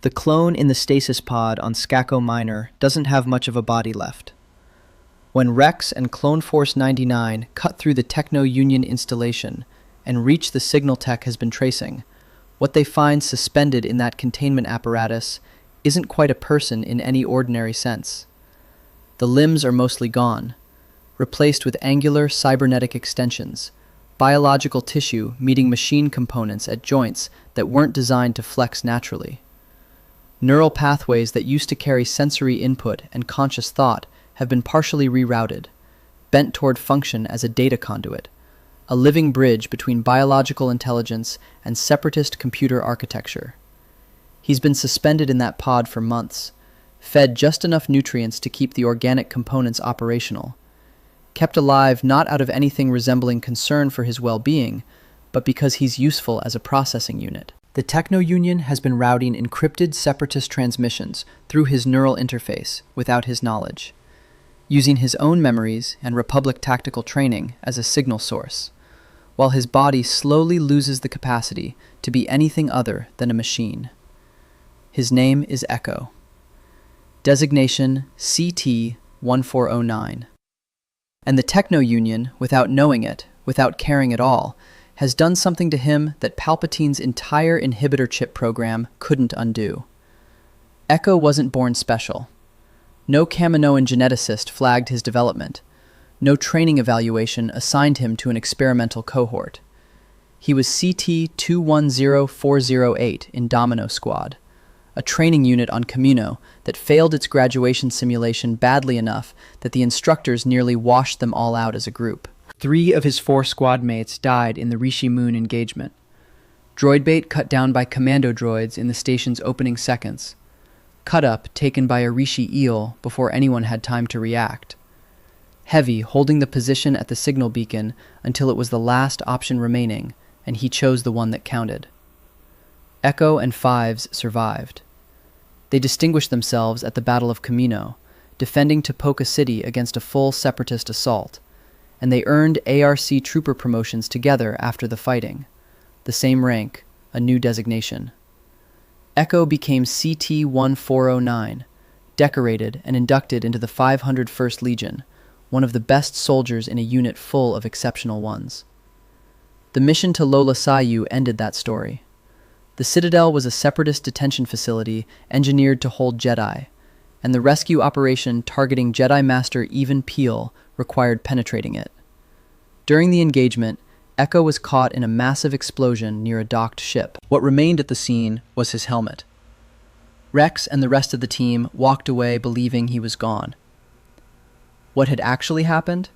The clone in the stasis pod on Skako Minor doesn't have much of a body left. When Rex and Clone Force 99 cut through the Techno Union installation and reach the signal tech has been tracing, what they find suspended in that containment apparatus isn't quite a person in any ordinary sense. The limbs are mostly gone, replaced with angular cybernetic extensions, biological tissue meeting machine components at joints that weren't designed to flex naturally. Neural pathways that used to carry sensory input and conscious thought have been partially rerouted, bent toward function as a data conduit, a living bridge between biological intelligence and separatist computer architecture. He's been suspended in that pod for months, fed just enough nutrients to keep the organic components operational, kept alive not out of anything resembling concern for his well-being, but because he's useful as a processing unit. The Techno Union has been routing encrypted Separatist transmissions through his neural interface without his knowledge, using his own memories and Republic tactical training as a signal source, while his body slowly loses the capacity to be anything other than a machine. His name is Echo. Designation CT-1409. And the Techno Union, without knowing it, without caring at all, has done something to him that Palpatine's entire inhibitor chip program couldn't undo. Echo wasn't born special. No Kaminoan geneticist flagged his development. No training evaluation assigned him to an experimental cohort. He was CT-210408 in Domino Squad, a training unit on Kamino that failed its graduation simulation badly enough that the instructors nearly washed them all out as a group. 3 of his 4 squad mates died in the Rishi Moon engagement. Droidbait cut down by commando droids in the station's opening seconds. Cut up taken by a Rishi eel before anyone had time to react. Heavy holding the position at the signal beacon until it was the last option remaining, and he chose the one that counted. Echo and Fives survived. They distinguished themselves at the Battle of Kamino, defending Topoka City against a full Separatist assault, and they earned ARC trooper promotions together after the fighting. The same rank, a new designation. Echo became CT-1409, decorated and inducted into the 501st Legion, one of the best soldiers in a unit full of exceptional ones. The mission to Lola Sayu ended that story. The Citadel was a Separatist detention facility engineered to hold Jedi, and the rescue operation targeting Jedi Master Even Peel required penetrating it. During the engagement, Echo was caught in a massive explosion near a docked ship. What remained at the scene was his helmet. Rex and the rest of the team walked away believing he was gone. What had actually happened?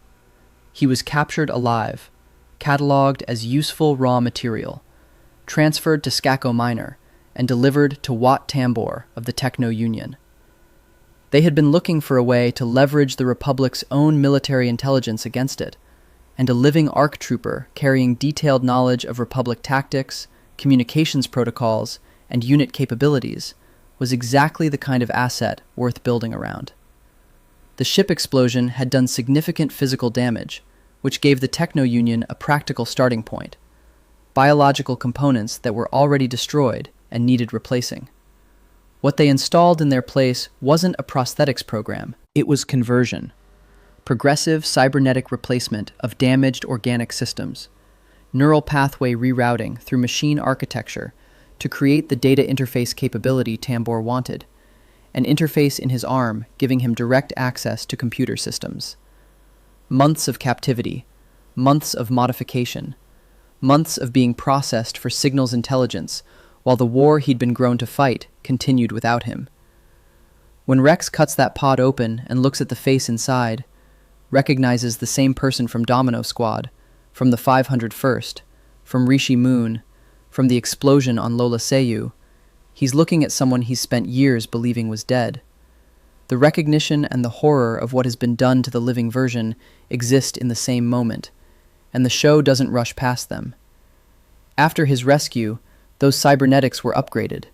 He was captured alive, cataloged as useful raw material, transferred to Skako Minor, and delivered to Wat Tambor of the Techno Union. They had been looking for a way to leverage the Republic's own military intelligence against it, and a living ARC trooper carrying detailed knowledge of Republic tactics, communications protocols, and unit capabilities was exactly the kind of asset worth building around. The ship explosion had done significant physical damage, which gave the Techno Union a practical starting point: biological components that were already destroyed and needed replacing. What they installed in their place wasn't a prosthetics program, it was conversion. Progressive cybernetic replacement of damaged organic systems, neural pathway rerouting through machine architecture to create the data interface capability Tambor wanted, an interface in his arm giving him direct access to computer systems. Months of captivity, months of modification, months of being processed for signals intelligence, while the war he'd been grown to fight continued without him. When Rex cuts that pod open and looks at the face inside, recognizes the same person from Domino Squad, from the 501st, from Rishi Moon, from the explosion on Lola Sayu, he's looking at someone he's spent years believing was dead. The recognition and the horror of what has been done to the living version exist in the same moment, and the show doesn't rush past them. After his rescue, those cybernetics were upgraded,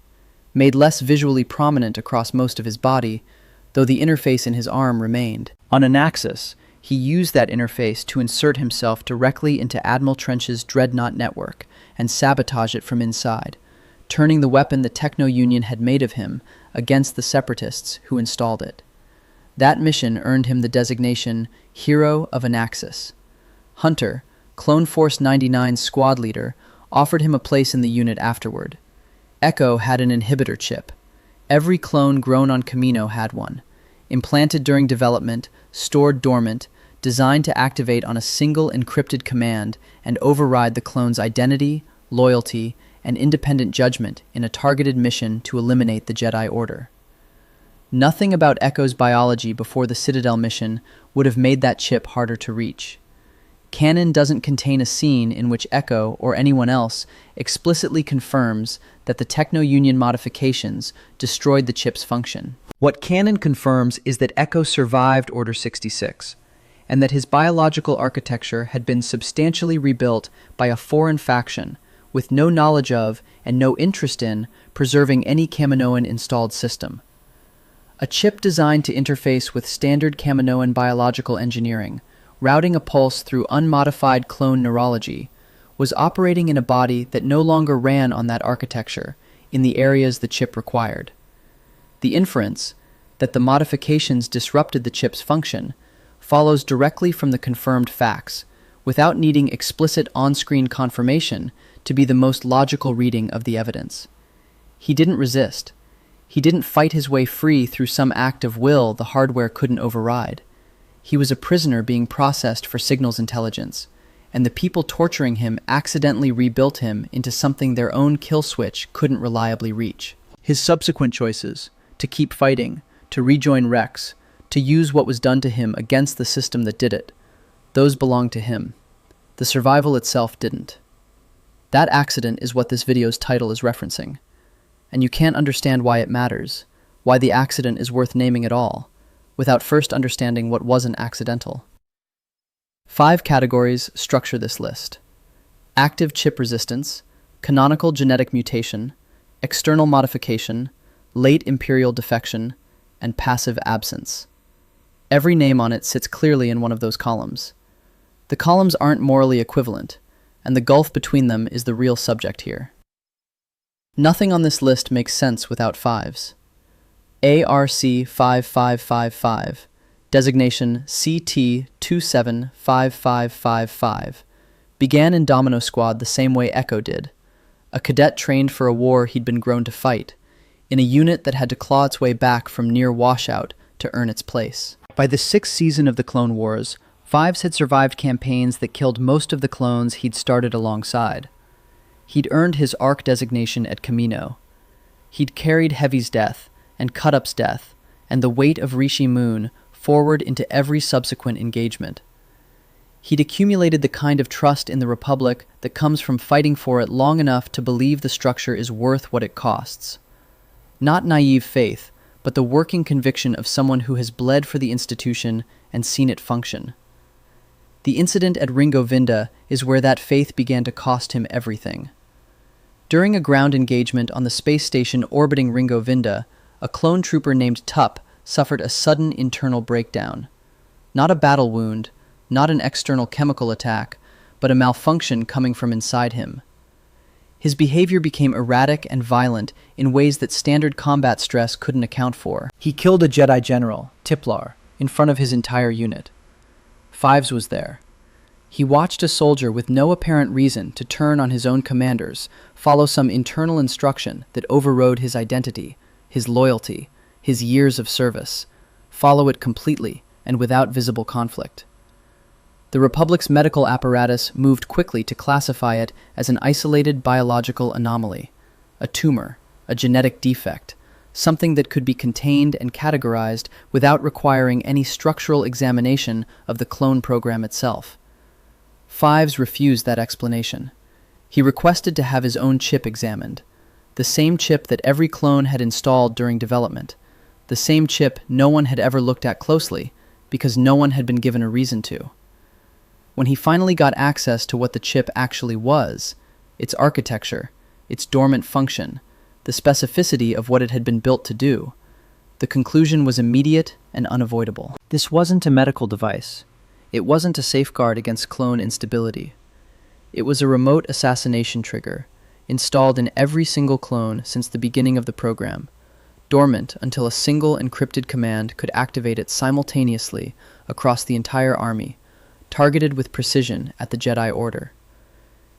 made less visually prominent across most of his body, though the interface in his arm remained. On Anaxis, he used that interface to insert himself directly into Admiral Trench's Dreadnought network and sabotage it from inside, turning the weapon the Techno Union had made of him against the Separatists who installed it. That mission earned him the designation Hero of Anaxis. Hunter, Clone Force 99's squad leader, offered him a place in the unit afterward. Echo had an inhibitor chip. Every clone grown on Kamino had one. Implanted during development, stored dormant, designed to activate on a single encrypted command and override the clone's identity, loyalty, and independent judgment in a targeted mission to eliminate the Jedi Order. Nothing about Echo's biology before the Citadel mission would have made that chip harder to reach. Canon doesn't contain a scene in which Echo, or anyone else, explicitly confirms that the Techno Union modifications destroyed the chip's function. What canon confirms is that Echo survived Order 66, and that his biological architecture had been substantially rebuilt by a foreign faction, with no knowledge of and no interest in preserving any Kaminoan installed system. A chip designed to interface with standard Kaminoan biological engineering, routing a pulse through unmodified clone neurology, was operating in a body that no longer ran on that architecture in the areas the chip required. The inference that the modifications disrupted the chip's function follows directly from the confirmed facts, without needing explicit on-screen confirmation to be the most logical reading of the evidence. He didn't resist. He didn't fight his way free through some act of will the hardware couldn't override. He was a prisoner being processed for signals intelligence, and the people torturing him accidentally rebuilt him into something their own kill switch couldn't reliably reach. His subsequent choices, to keep fighting, to rejoin Rex, to use what was done to him against the system that did it, those belonged to him. The survival itself didn't. That accident is what this video's title is referencing. And you can't understand why it matters, why the accident is worth naming at all, without first understanding what wasn't accidental. 5 categories structure this list: active chip resistance, canonical genetic mutation, external modification, late imperial defection, and passive absence. Every name on it sits clearly in one of those columns. The columns aren't morally equivalent, and the gulf between them is the real subject here. Nothing on this list makes sense without 5s. ARC 5555, designation CT-1409, began in Domino Squad the same way Echo did, a cadet trained for a war he'd been grown to fight, in a unit that had to claw its way back from near washout to earn its place. By the 6th season of the Clone Wars, 5s had survived campaigns that killed most of the clones he'd started alongside. He'd earned his ARC designation at Kamino. He'd carried Heavy's death, and Cut-Up's death, and the weight of Rishi Moon forward into every subsequent engagement. He'd accumulated the kind of trust in the Republic that comes from fighting for it long enough to believe the structure is worth what it costs. Not naive faith, but the working conviction of someone who has bled for the institution and seen it function. The incident at Ringo Vinda is where that faith began to cost him everything. During a ground engagement on the space station orbiting Ringo Vinda, a clone trooper named Tup suffered a sudden internal breakdown. Not a battle wound, not an external chemical attack, but a malfunction coming from inside him. His behavior became erratic and violent in ways that standard combat stress couldn't account for. He killed a Jedi general, Tiplar, in front of his entire unit. 5s was there. He watched a soldier with no apparent reason to turn on his own commanders, follow some internal instruction that overrode his identity, his loyalty, his years of service, follow it completely and without visible conflict. The Republic's medical apparatus moved quickly to classify it as an isolated biological anomaly, a tumor, a genetic defect, something that could be contained and categorized without requiring any structural examination of the clone program itself. 5s refused that explanation. He requested to have his own chip examined, the same chip that every clone had installed during development, the same chip no one had ever looked at closely because no one had been given a reason to. When he finally got access to what the chip actually was, its architecture, its dormant function, the specificity of what it had been built to do, the conclusion was immediate and unavoidable. This wasn't a medical device. It wasn't a safeguard against clone instability. It was a remote assassination trigger, installed in every single clone since the beginning of the program, dormant until a single encrypted command could activate it simultaneously across the entire army, targeted with precision at the Jedi Order.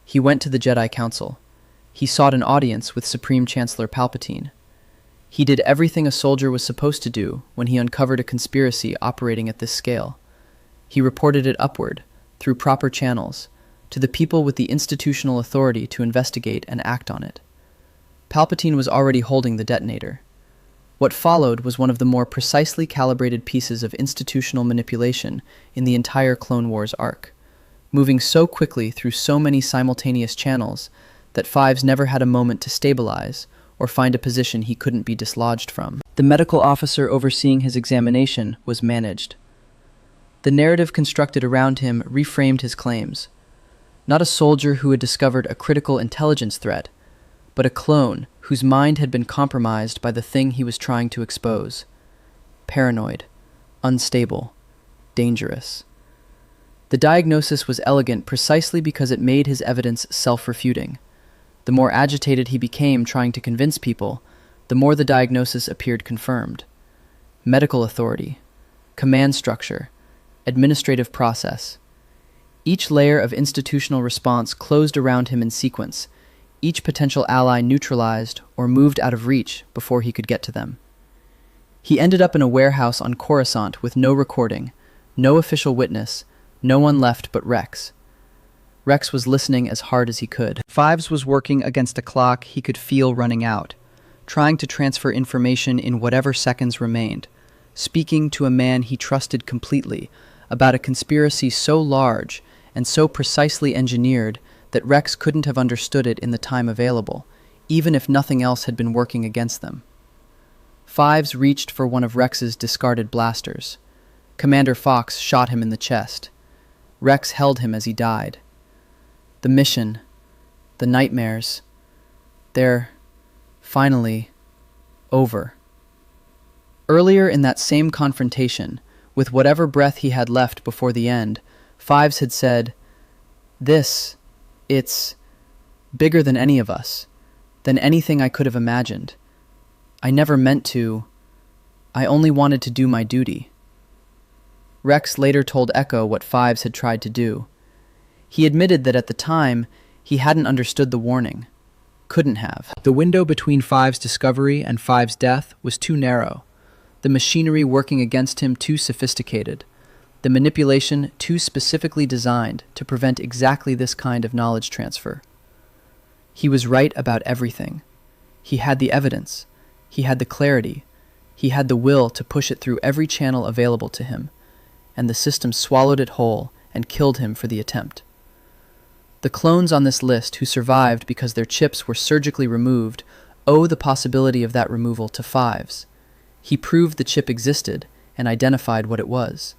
He went to the Jedi Council. He sought an audience with Supreme Chancellor Palpatine. He did everything a soldier was supposed to do when he uncovered a conspiracy operating at this scale. He reported it upward, through proper channels, to the people with the institutional authority to investigate and act on it. Palpatine was already holding the detonator. What followed was one of the more precisely calibrated pieces of institutional manipulation in the entire Clone Wars arc, moving so quickly through so many simultaneous channels that Fives never had a moment to stabilize or find a position he couldn't be dislodged from. The medical officer overseeing his examination was managed. The narrative constructed around him reframed his claims. Not a soldier who had discovered a critical intelligence threat, but a clone whose mind had been compromised by the thing he was trying to expose. Paranoid, unstable, dangerous. The diagnosis was elegant precisely because it made his evidence self-refuting. The more agitated he became trying to convince people, the more the diagnosis appeared confirmed. Medical authority, command structure, administrative process. Each layer of institutional response closed around him in sequence, each potential ally neutralized or moved out of reach before he could get to them. He ended up in a warehouse on Coruscant with no recording, no official witness, no one left but Rex. Rex was listening as hard as he could. Fives was working against a clock he could feel running out, trying to transfer information in whatever seconds remained, speaking to a man he trusted completely about a conspiracy so large and so precisely engineered that Rex couldn't have understood it in the time available, even if nothing else had been working against them. Fives reached for one of Rex's discarded blasters. Commander Fox shot him in the chest. Rex held him as he died. The mission, the nightmares, they're finally over. Earlier in that same confrontation, with whatever breath he had left before the end, Fives had said, It's bigger than any of us, than anything I could have imagined. I never meant to. I only wanted to do my duty." Rex later told Echo what Fives had tried to do. He admitted that at the time, he hadn't understood the warning. Couldn't have. The window between Fives' discovery and Fives' death was too narrow. The machinery working against him too sophisticated. The manipulation too specifically designed to prevent exactly this kind of knowledge transfer. He was right about everything. He had the evidence. He had the clarity. He had the will to push it through every channel available to him, and the system swallowed it whole and killed him for the attempt. The clones on this list who survived because their chips were surgically removed owe the possibility of that removal to Fives. He proved the chip existed and identified what it was.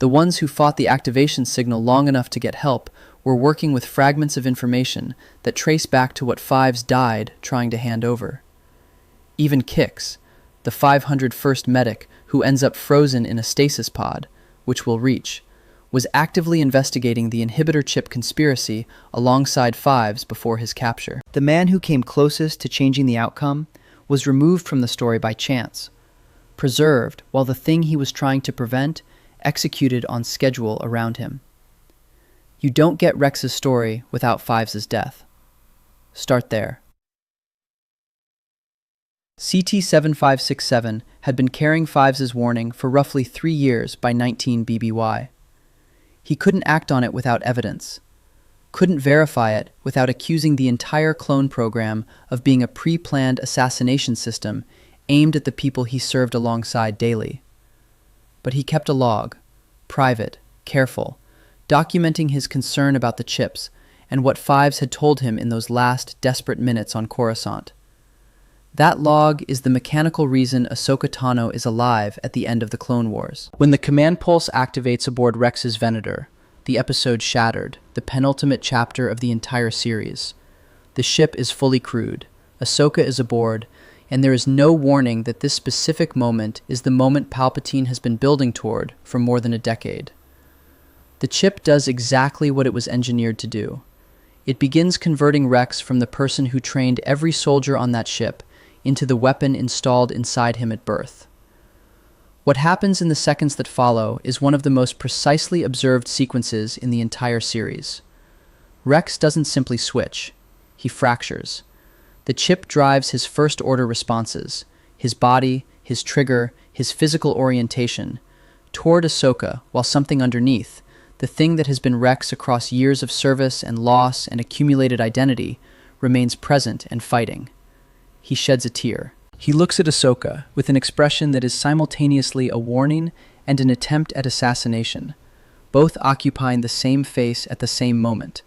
The ones who fought the activation signal long enough to get help were working with fragments of information that trace back to what Fives died trying to hand over. Even Kix, the 501st medic who ends up frozen in a stasis pod, which we'll reach, was actively investigating the inhibitor chip conspiracy alongside Fives before his capture. The man who came closest to changing the outcome was removed from the story by chance, preserved while the thing he was trying to prevent executed on schedule around him. You don't get Rex's story without Fives' death. Start there. CT-7567 had been carrying Fives' warning for roughly 3 years by 19 BBY. He couldn't act on it without evidence, couldn't verify it without accusing the entire clone program of being a pre-planned assassination system aimed at the people he served alongside daily. But he kept a log, private, careful, documenting his concern about the chips and what Fives had told him in those last desperate minutes on Coruscant. That log is the mechanical reason Ahsoka Tano is alive at the end of the Clone Wars. When the command pulse activates aboard Rex's Venator, the episode Shattered, the penultimate chapter of the entire series. The ship is fully crewed, Ahsoka is aboard, and there is no warning that this specific moment is the moment Palpatine has been building toward for more than a decade. The chip does exactly what it was engineered to do. It begins converting Rex from the person who trained every soldier on that ship into the weapon installed inside him at birth. What happens in the seconds that follow is one of the most precisely observed sequences in the entire series. Rex doesn't simply switch, he fractures. The chip drives his first-order responses, his body, his trigger, his physical orientation, toward Ahsoka, while something underneath, the thing that has been Rex across years of service and loss and accumulated identity, remains present and fighting. He sheds a tear. He looks at Ahsoka with an expression that is simultaneously a warning and an attempt at assassination, both occupying the same face at the same moment,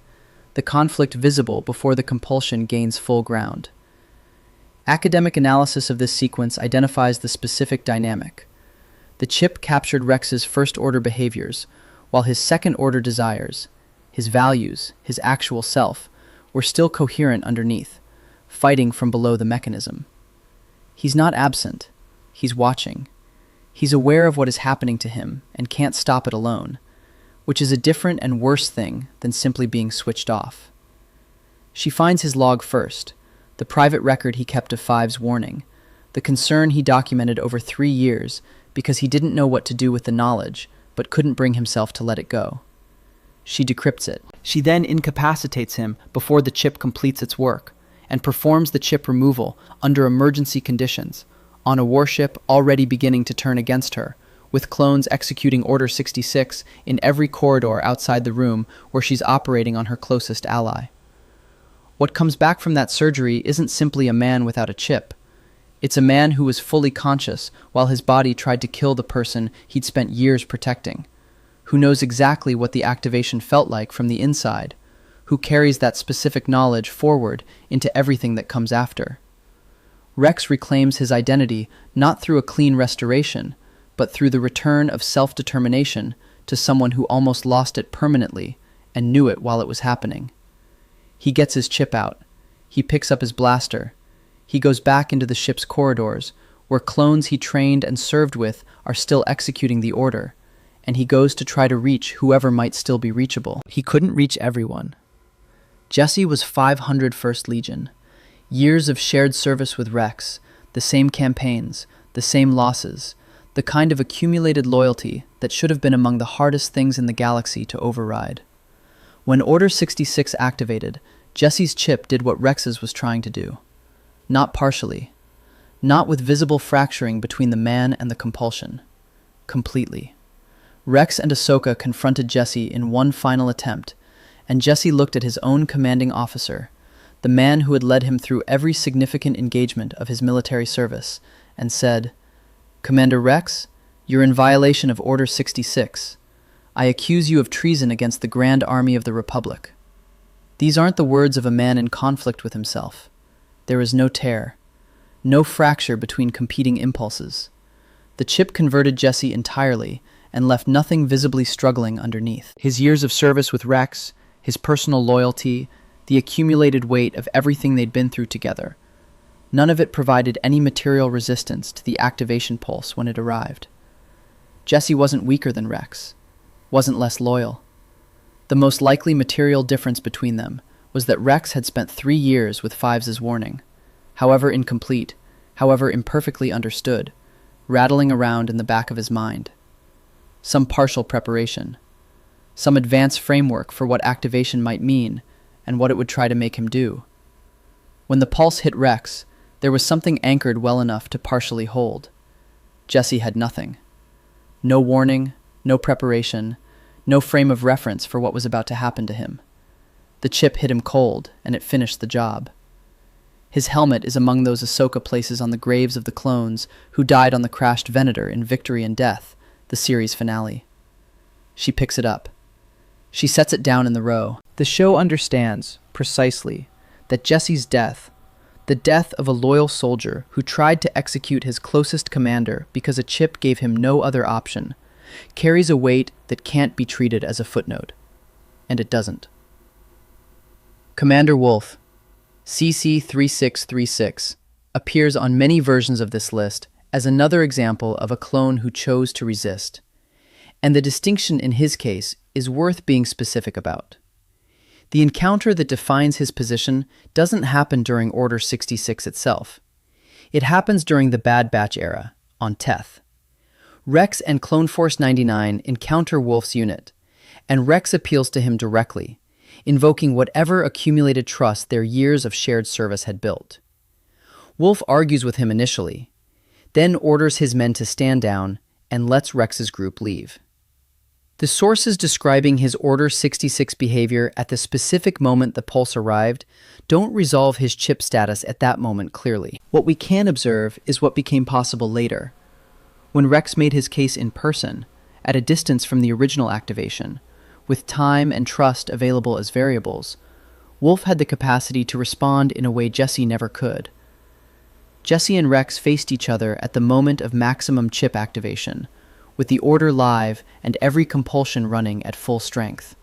the conflict visible before the compulsion gains full ground. Academic analysis of this sequence identifies the specific dynamic. The chip captured Rex's first-order behaviors, while his second-order desires, his values, his actual self, were still coherent underneath, fighting from below the mechanism. He's not absent. He's watching. He's aware of what is happening to him and can't stop it alone, which is a different and worse thing than simply being switched off. She finds his log first, the private record he kept of Five's warning, the concern he documented over 3 years because he didn't know what to do with the knowledge, but couldn't bring himself to let it go. She decrypts it. She then incapacitates him before the chip completes its work, and performs the chip removal under emergency conditions, on a warship already beginning to turn against her, with clones executing Order 66 in every corridor outside the room where she's operating on her closest ally. What comes back from that surgery isn't simply a man without a chip. It's a man who was fully conscious while his body tried to kill the person he'd spent years protecting, who knows exactly what the activation felt like from the inside, who carries that specific knowledge forward into everything that comes after. Rex reclaims his identity not through a clean restoration, but through the return of self-determination to someone who almost lost it permanently and knew it while it was happening. He gets his chip out. He picks up his blaster. He goes back into the ship's corridors, where clones he trained and served with are still executing the order, and he goes to try to reach whoever might still be reachable. He couldn't reach everyone. Jesse was 501st Legion. Years of shared service with Rex, the same campaigns, the same losses, the kind of accumulated loyalty that should have been among the hardest things in the galaxy to override. When Order 66 activated, Jesse's chip did what Rex's was trying to do. Not partially. Not with visible fracturing between the man and the compulsion. Completely. Rex and Ahsoka confronted Jesse in one final attempt, and Jesse looked at his own commanding officer, the man who had led him through every significant engagement of his military service, and said, "Commander Rex, you're in violation of Order 66. I accuse you of treason against the Grand Army of the Republic." These aren't the words of a man in conflict with himself. There is no tear, no fracture between competing impulses. The chip converted Jesse entirely and left nothing visibly struggling underneath. His years of service with Rex, his personal loyalty, the accumulated weight of everything they'd been through together. None of it provided any material resistance to the activation pulse when it arrived. Jesse wasn't weaker than Rex, wasn't less loyal. The most likely material difference between them was that Rex had spent 3 years with Fives' warning, however incomplete, however imperfectly understood, rattling around in the back of his mind. Some partial preparation, some advanced framework for what activation might mean and what it would try to make him do. When the pulse hit Rex, there was something anchored well enough to partially hold. Jesse had nothing. No warning, no preparation, no frame of reference for what was about to happen to him. The chip hit him cold, and it finished the job. His helmet is among those Ahsoka places on the graves of the clones who died on the crashed Venator in Victory and Death, the series finale. She picks it up. She sets it down in the row. The show understands, precisely, that Jesse's death, the death of a loyal soldier who tried to execute his closest commander because a chip gave him no other option, carries a weight that can't be treated as a footnote. And it doesn't. Commander Wolffe, CC-3636, appears on many versions of this list as another example of a clone who chose to resist. And the distinction in his case is worth being specific about. The encounter that defines his position doesn't happen during Order 66 itself. It happens during the Bad Batch era, on Teth. Rex and Clone Force 99 encounter Wolffe's unit, and Rex appeals to him directly, invoking whatever accumulated trust their years of shared service had built. Wolffe argues with him initially, then orders his men to stand down and lets Rex's group leave. The sources describing his Order 66 behavior at the specific moment the pulse arrived don't resolve his chip status at that moment clearly. What we can observe is what became possible later. When Rex made his case in person, at a distance from the original activation, with time and trust available as variables, Wolffe had the capacity to respond in a way Jesse never could. Jesse and Rex faced each other at the moment of maximum chip activation, with the order live and every compulsion running at full strength.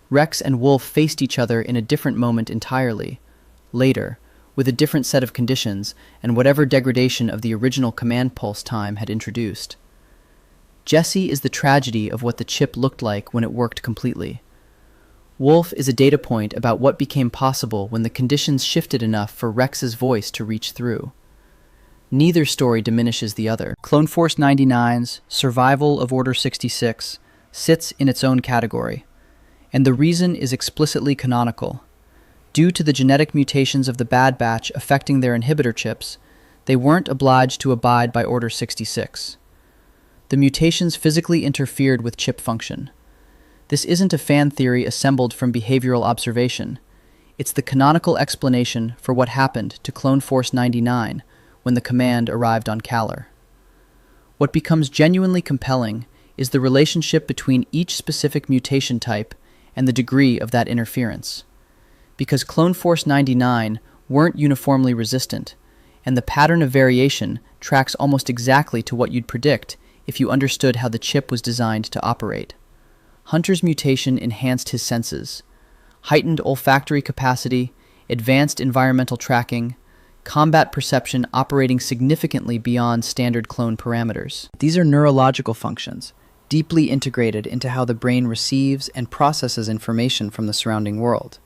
Rex and Wolffe faced each other in a different moment entirely, later, with a different set of conditions and whatever degradation of the original command pulse time had introduced. Jesse is the tragedy of what the chip looked like when it worked completely. Wolffe is a data point about what became possible when the conditions shifted enough for Rex's voice to reach through. Neither story diminishes the other. Clone Force 99's survival of Order 66 sits in its own category, and the reason is explicitly canonical. Due to the genetic mutations of the Bad Batch affecting their inhibitor chips, they weren't obliged to abide by Order 66. The mutations physically interfered with chip function. This isn't a fan theory assembled from behavioral observation. It's the canonical explanation for what happened to Clone Force 99 when the command arrived on Kaller. What becomes genuinely compelling is the relationship between each specific mutation type and the degree of that interference. Because Clone Force 99 weren't uniformly resistant, and the pattern of variation tracks almost exactly to what you'd predict if you understood how the chip was designed to operate. Hunter's mutation enhanced his senses, heightened olfactory capacity, advanced environmental tracking, combat perception operating significantly beyond standard clone parameters. These are neurological functions, deeply integrated into how the brain receives and processes information from the surrounding world.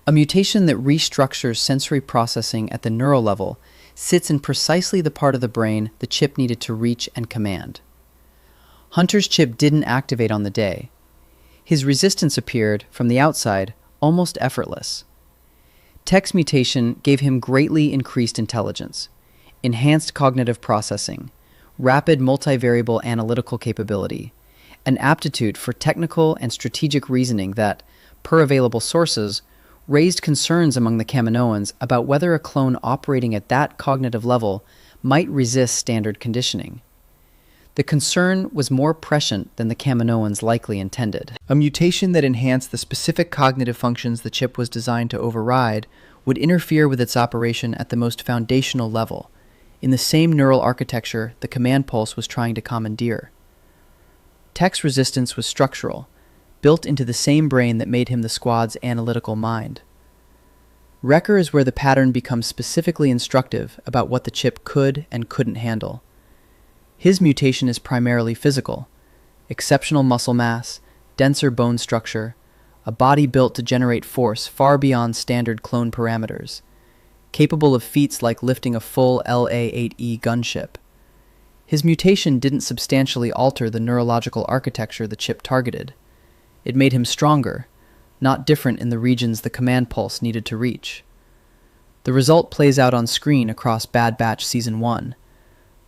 A mutation that restructures sensory processing at the neural level sits in precisely the part of the brain the chip needed to reach and command. Hunter's chip didn't activate on the day. His resistance appeared, from the outside, almost effortless. Tech's mutation gave him greatly increased intelligence, enhanced cognitive processing, rapid multivariable analytical capability, an aptitude for technical and strategic reasoning that, per available sources, raised concerns among the Kaminoans about whether a clone operating at that cognitive level might resist standard conditioning. The concern was more prescient than the Kaminoans likely intended. A mutation that enhanced the specific cognitive functions the chip was designed to override would interfere with its operation at the most foundational level, in the same neural architecture the command pulse was trying to commandeer. Tech's resistance was structural, built into the same brain that made him the squad's analytical mind. Wrecker is where the pattern becomes specifically instructive about what the chip could and couldn't handle. His mutation is primarily physical: exceptional muscle mass, denser bone structure, a body built to generate force far beyond standard clone parameters, capable of feats like lifting a full LA-8E gunship. His mutation didn't substantially alter the neurological architecture the chip targeted. It made him stronger, not different in the regions the command pulse needed to reach. The result plays out on screen across Bad Batch Season 1.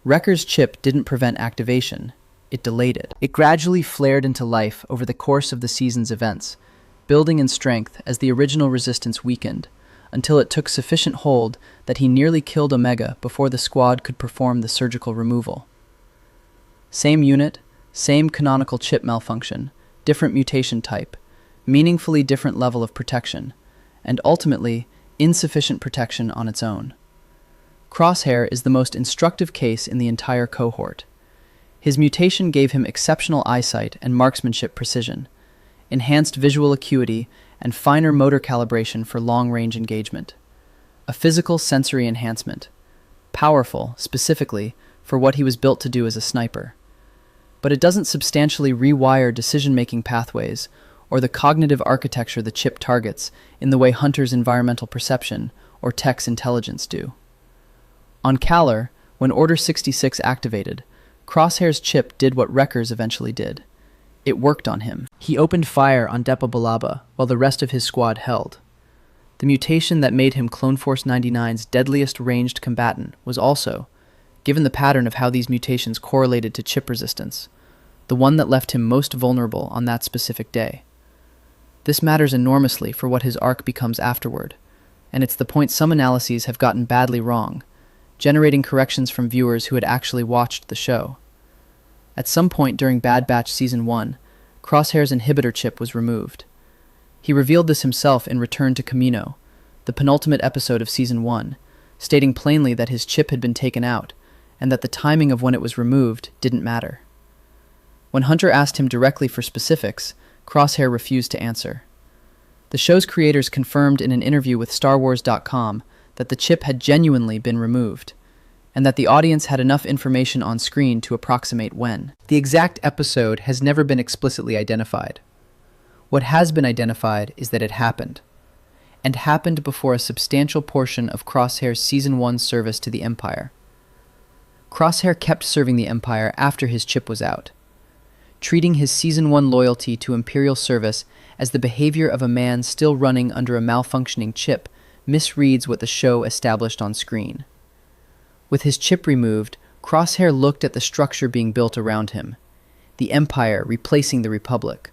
Wrecker's chip didn't prevent activation, it delayed it. It gradually flared into life over the course of the season's events, building in strength as the original resistance weakened, until it took sufficient hold that he nearly killed Omega before the squad could perform the surgical removal. Same unit, same canonical chip malfunction, different mutation type, meaningfully different level of protection, and ultimately, insufficient protection on its own. Crosshair is the most instructive case in the entire cohort. His mutation gave him exceptional eyesight and marksmanship precision, enhanced visual acuity, and finer motor calibration for long-range engagement. A physical sensory enhancement, powerful, specifically, for what he was built to do as a sniper. But it doesn't substantially rewire decision-making pathways or the cognitive architecture the chip targets in the way Hunter's environmental perception or Tech's intelligence do. On Kaller, when Order 66 activated, Crosshair's chip did what Wrecker's eventually did. It worked on him. He opened fire on Depa Billaba while the rest of his squad held. The mutation that made him Clone Force 99's deadliest ranged combatant was also, given the pattern of how these mutations correlated to chip resistance, the one that left him most vulnerable on that specific day. This matters enormously for what his arc becomes afterward, and it's the point some analyses have gotten badly wrong, generating corrections from viewers who had actually watched the show. At some point during Bad Batch Season 1, Crosshair's inhibitor chip was removed. He revealed this himself in Return to Kamino, the penultimate episode of Season 1, stating plainly that his chip had been taken out, and that the timing of when it was removed didn't matter. When Hunter asked him directly for specifics, Crosshair refused to answer. The show's creators confirmed in an interview with StarWars.com that the chip had genuinely been removed, and that the audience had enough information on screen to approximate when. The exact episode has never been explicitly identified. What has been identified is that it happened, and happened before a substantial portion of Crosshair's Season 1 service to the Empire. Crosshair kept serving the Empire after his chip was out, treating his Season 1 loyalty to Imperial service as the behavior of a man still running under a malfunctioning chip misreads what the show established on screen. With his chip removed, Crosshair looked at the structure being built around him, the Empire replacing the Republic,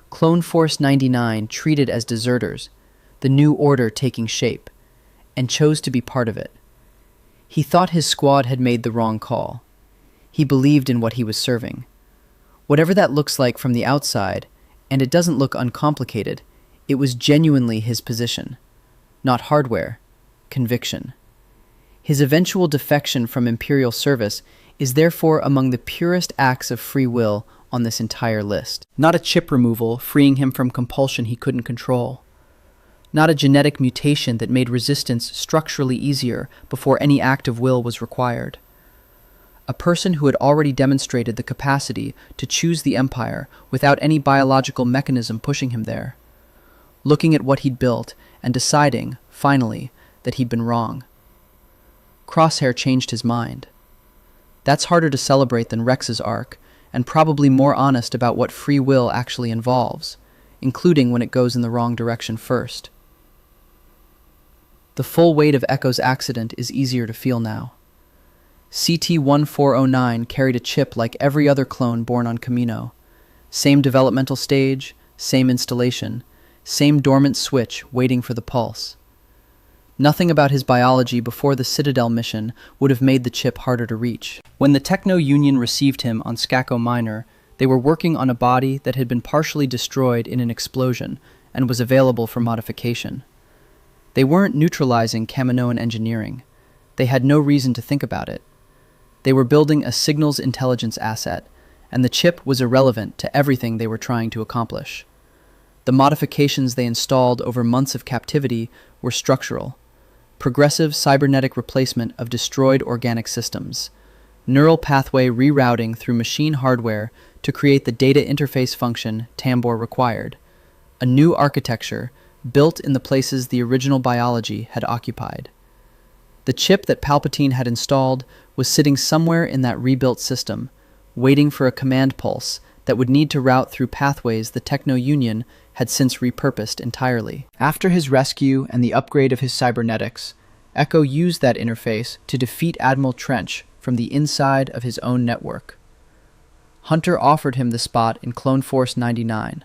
Clone Force 99 treated as deserters, the new order taking shape, and chose to be part of it. He thought his squad had made the wrong call. He believed in what he was serving. Whatever that looks like from the outside, and it doesn't look uncomplicated, it was genuinely his position. Not hardware, conviction. His eventual defection from Imperial service is therefore among the purest acts of free will on this entire list. Not a chip removal freeing him from compulsion he couldn't control. Not a genetic mutation that made resistance structurally easier before any act of will was required. A person who had already demonstrated the capacity to choose the Empire without any biological mechanism pushing him there. Looking at what he'd built and deciding, finally, that he'd been wrong. Crosshair changed his mind. That's harder to celebrate than Rex's arc, and probably more honest about what free will actually involves, including when it goes in the wrong direction first. The full weight of Echo's accident is easier to feel now. CT-1409 carried a chip like every other clone born on Kamino. Same developmental stage, same installation, same dormant switch waiting for the pulse. Nothing about his biology before the Citadel mission would have made the chip harder to reach. When the Techno Union received him on Skako Minor, they were working on a body that had been partially destroyed in an explosion and was available for modification. They weren't neutralizing Kaminoan engineering. They had no reason to think about it. They were building a signals intelligence asset, and the chip was irrelevant to everything they were trying to accomplish. The modifications they installed over months of captivity were structural. Progressive cybernetic replacement of destroyed organic systems, neural pathway rerouting through machine hardware to create the data interface function Tambor required, a new architecture built in the places the original biology had occupied. The chip that Palpatine had installed was sitting somewhere in that rebuilt system, waiting for a command pulse that would need to route through pathways the Techno Union had since repurposed entirely. After his rescue and the upgrade of his cybernetics, Echo used that interface to defeat Admiral Trench from the inside of his own network. Hunter offered him the spot in Clone Force 99.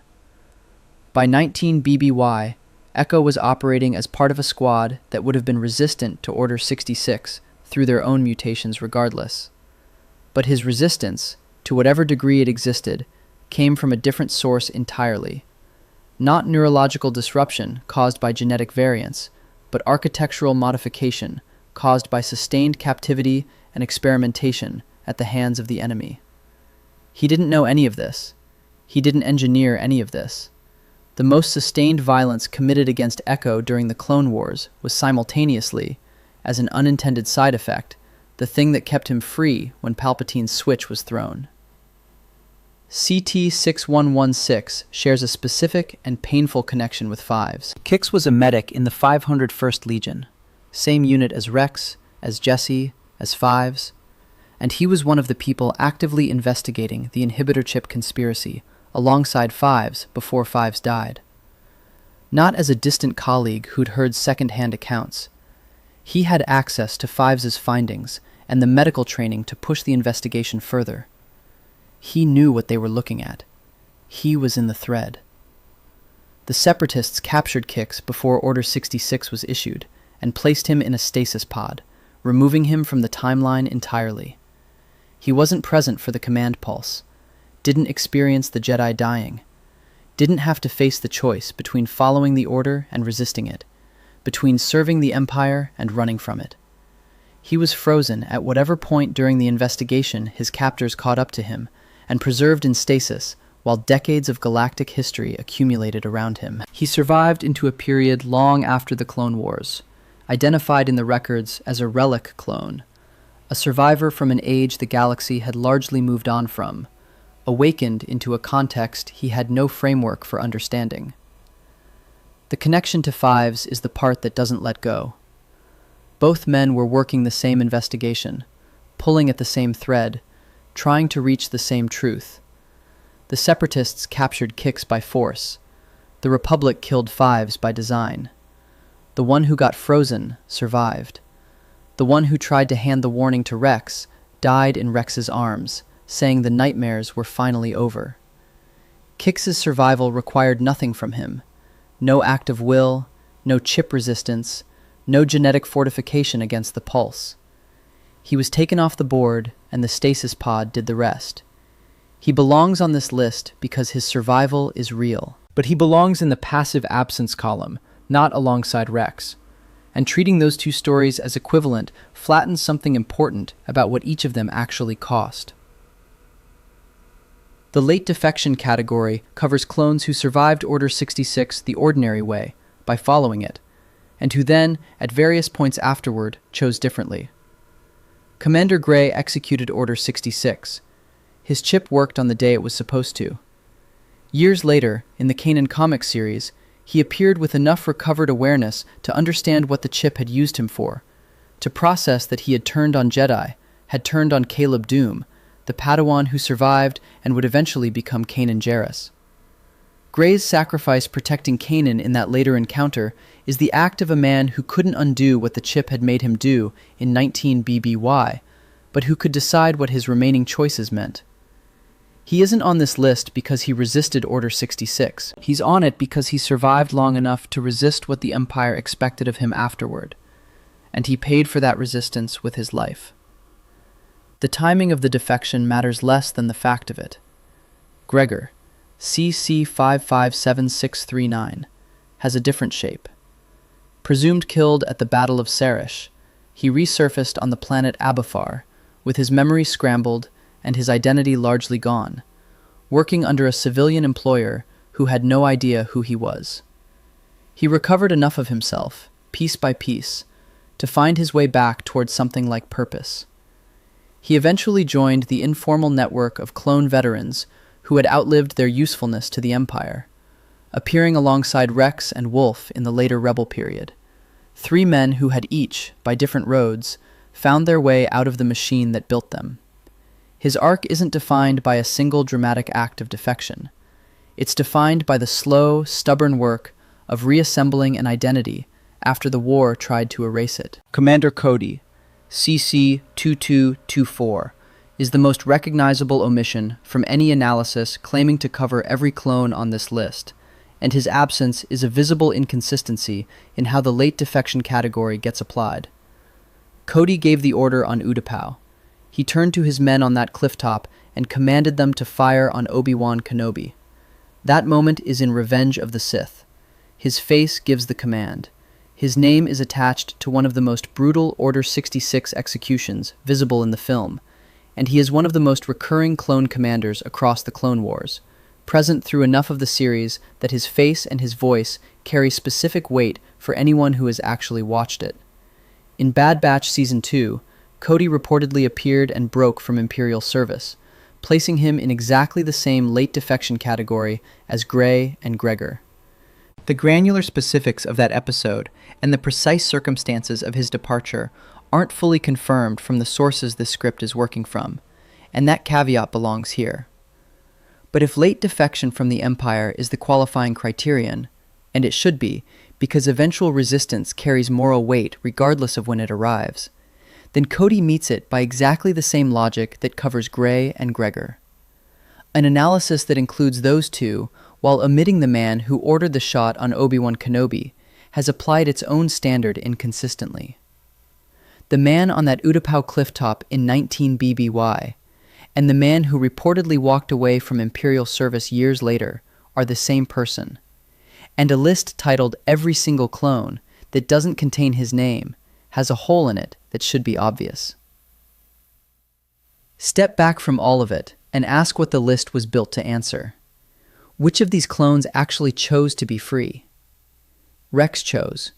By 19 BBY, Echo was operating as part of a squad that would have been resistant to Order 66 through their own mutations regardless. But his resistance, to whatever degree it existed, came from a different source entirely. Not neurological disruption caused by genetic variants, but architectural modification caused by sustained captivity and experimentation at the hands of the enemy. He didn't know any of this. He didn't engineer any of this. The most sustained violence committed against Echo during the Clone Wars was simultaneously, as an unintended side effect, the thing that kept him free when Palpatine's switch was thrown. CT-6116 shares a specific and painful connection with Fives. Kix was a medic in the 501st Legion, same unit as Rex, as Jesse, as Fives, and he was one of the people actively investigating the inhibitor chip conspiracy alongside Fives before Fives died. Not as a distant colleague who'd heard second-hand accounts. He had access to Fives's findings and the medical training to push the investigation further. He knew what they were looking at. He was in the thread. The Separatists captured Kix before Order 66 was issued and placed him in a stasis pod, removing him from the timeline entirely. He wasn't present for the command pulse, didn't experience the Jedi dying, didn't have to face the choice between following the Order and resisting it, between serving the Empire and running from it. He was frozen at whatever point during the investigation his captors caught up to him, and preserved in stasis while decades of galactic history accumulated around him. He survived into a period long after the Clone Wars, identified in the records as a relic clone, a survivor from an age the galaxy had largely moved on from, awakened into a context he had no framework for understanding. The connection to Fives is the part that doesn't let go. Both men were working the same investigation, pulling at the same thread, trying to reach the same truth. The Separatists captured Kix by force. The Republic killed Fives by design. The one who got frozen survived. The one who tried to hand the warning to Rex died in Rex's arms, saying the nightmares were finally over. Kix's survival required nothing from him. No act of will, no chip resistance, no genetic fortification against the pulse. He was taken off the board, and the stasis pod did the rest. He belongs on this list because his survival is real. But he belongs in the passive absence column, not alongside Rex. And treating those two stories as equivalent flattens something important about what each of them actually cost. The late defection category covers clones who survived Order 66 the ordinary way, by following it, and who then, at various points afterward, chose differently. Commander Gray executed Order 66. His chip worked on the day it was supposed to. Years later, in the Kanan comic series, he appeared with enough recovered awareness to understand what the chip had used him for, to process that he had turned on Jedi, had turned on Caleb Doom, the Padawan who survived and would eventually become Kanan Jarrus. Gray's sacrifice protecting Kanan in that later encounter is the act of a man who couldn't undo what the chip had made him do in 19 BBY, but who could decide what his remaining choices meant. He isn't on this list because he resisted Order 66. He's on it because he survived long enough to resist what the Empire expected of him afterward, and he paid for that resistance with his life. The timing of the defection matters less than the fact of it. Gregor, CC 557639, has a different shape. Presumed killed at the Battle of Sarish, he resurfaced on the planet Abafar, with his memory scrambled and his identity largely gone, working under a civilian employer who had no idea who he was. He recovered enough of himself, piece by piece, to find his way back towards something like purpose. He eventually joined the informal network of clone veterans who had outlived their usefulness to the Empire, appearing alongside Rex and Wolffe in the later Rebel period. 3 men who had each, by different roads, found their way out of the machine that built them. His arc isn't defined by a single dramatic act of defection. It's defined by the slow, stubborn work of reassembling an identity after the war tried to erase it. Commander Cody, CC 2224, is the most recognizable omission from any analysis claiming to cover every clone on this list, and his absence is a visible inconsistency in how the late defection category gets applied. Cody gave the order on Utapau. He turned to his men on that clifftop and commanded them to fire on Obi-Wan Kenobi. That moment is in Revenge of the Sith. His face gives the command. His name is attached to one of the most brutal Order 66 executions visible in the film, and he is one of the most recurring clone commanders across the Clone Wars, present through enough of the series that his face and his voice carry specific weight for anyone who has actually watched it. In Bad Batch Season 2, Cody reportedly appeared and broke from Imperial service, placing him in exactly the same late defection category as Gray and Gregor. The granular specifics of that episode and the precise circumstances of his departure aren't fully confirmed from the sources this script is working from, and that caveat belongs here. But if late defection from the Empire is the qualifying criterion, and it should be, because eventual resistance carries moral weight regardless of when it arrives, then Cody meets it by exactly the same logic that covers Gray and Gregor. An analysis that includes those two, while omitting the man who ordered the shot on Obi-Wan Kenobi, has applied its own standard inconsistently. The man on that Utapau clifftop in 19 BBY, and the man who reportedly walked away from Imperial service years later are the same person, and a list titled Every Single Clone that doesn't contain his name has a hole in it that should be obvious. Step back from all of it and ask what the list was built to answer. Which of these clones actually chose to be free? Rex chose.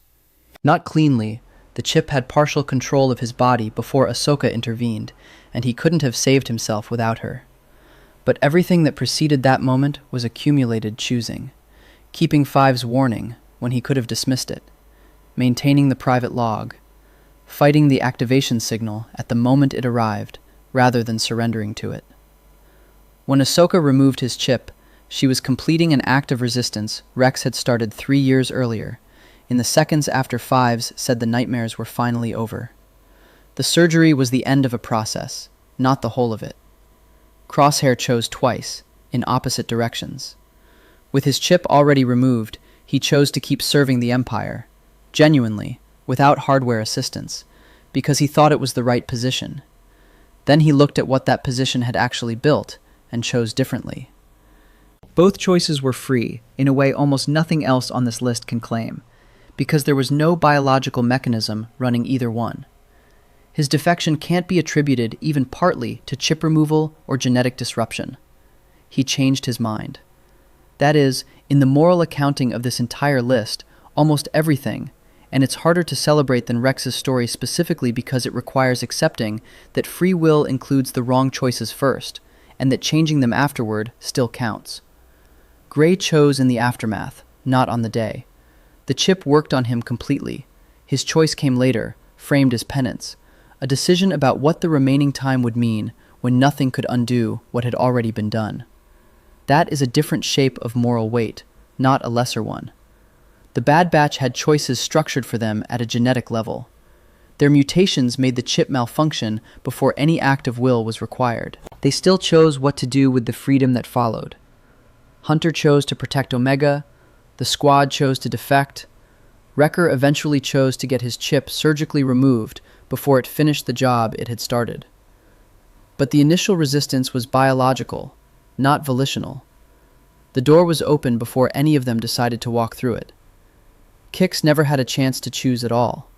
Not cleanly. The chip had partial control of his body before Ahsoka intervened, and he couldn't have saved himself without her. But everything that preceded that moment was accumulated choosing, keeping Five's warning when he could have dismissed it, maintaining the private log, fighting the activation signal at the moment it arrived, rather than surrendering to it. When Ahsoka removed his chip, she was completing an act of resistance Rex had started 3 years earlier, in the seconds after Fives said the nightmares were finally over. The surgery was the end of a process, not the whole of it. Crosshair chose twice, in opposite directions. With his chip already removed, he chose to keep serving the Empire, genuinely, without hardware assistance, because he thought it was the right position. Then he looked at what that position had actually built, and chose differently. Both choices were free, in a way almost nothing else on this list can claim, because there was no biological mechanism running either one. His defection can't be attributed even partly to chip removal or genetic disruption. He changed his mind. That is, in the moral accounting of this entire list, almost everything, and it's harder to celebrate than Rex's story specifically because it requires accepting that free will includes the wrong choices first, and that changing them afterward still counts. Gray chose in the aftermath, not on the day. The chip worked on him completely. His choice came later, framed as penance, a decision about what the remaining time would mean when nothing could undo what had already been done. That is a different shape of moral weight, not a lesser one. The Bad Batch had choices structured for them at a genetic level. Their mutations made the chip malfunction before any act of will was required. They still chose what to do with the freedom that followed. Hunter chose to protect Omega. The squad chose to defect. Wrecker eventually chose to get his chip surgically removed before it finished the job it had started. But the initial resistance was biological, not volitional. The door was open before any of them decided to walk through it. Kix never had a chance to choose at all.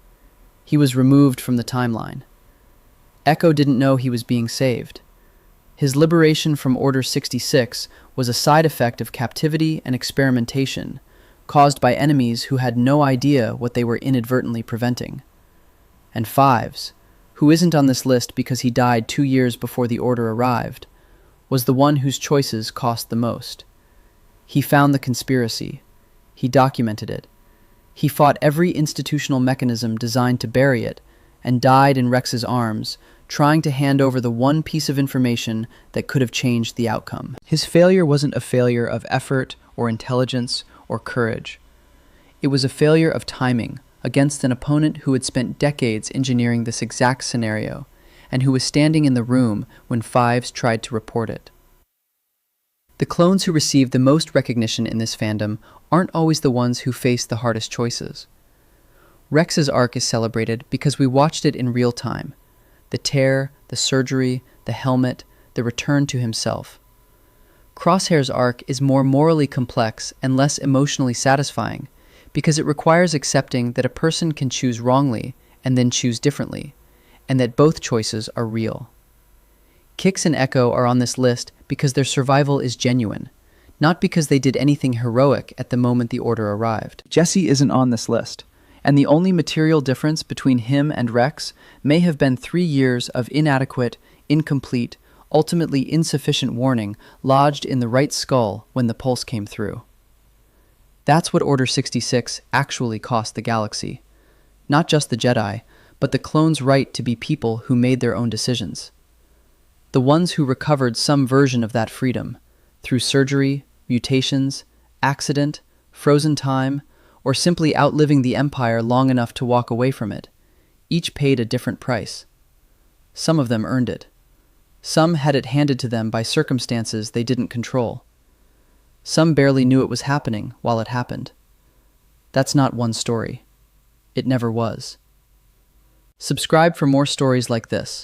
He was removed from the timeline. Echo didn't know he was being saved. His liberation from Order 66 was a side effect of captivity and experimentation, caused by enemies who had no idea what they were inadvertently preventing. And Fives, who isn't on this list because he died 2 years before the Order arrived, was the one whose choices cost the most. He found the conspiracy. He documented it. He fought every institutional mechanism designed to bury it, and died in Rex's arms, trying to hand over the one piece of information that could have changed the outcome. His failure wasn't a failure of effort or intelligence or courage. It was a failure of timing against an opponent who had spent decades engineering this exact scenario, and who was standing in the room when Fives tried to report it. The clones who received the most recognition in this fandom aren't always the ones who faced the hardest choices. Rex's arc is celebrated because we watched it in real time. The tear, the surgery, the helmet, the return to himself. Crosshair's arc is more morally complex and less emotionally satisfying because it requires accepting that a person can choose wrongly and then choose differently, and that both choices are real. Kix and Echo are on this list because their survival is genuine, not because they did anything heroic at the moment the Order arrived. Jesse isn't on this list, and the only material difference between him and Rex may have been 3 years of inadequate, incomplete, ultimately insufficient warning lodged in the right skull when the pulse came through. That's what Order 66 actually cost the galaxy. Not just the Jedi, but the clones' right to be people who made their own decisions. The ones who recovered some version of that freedom, through surgery, mutations, accident, frozen time, or simply outliving the Empire long enough to walk away from it. Each paid a different price. Some of them earned it. Some had it handed to them by circumstances they didn't control. Some barely knew it was happening while it happened. That's not one story. It never was. Subscribe for more stories like this.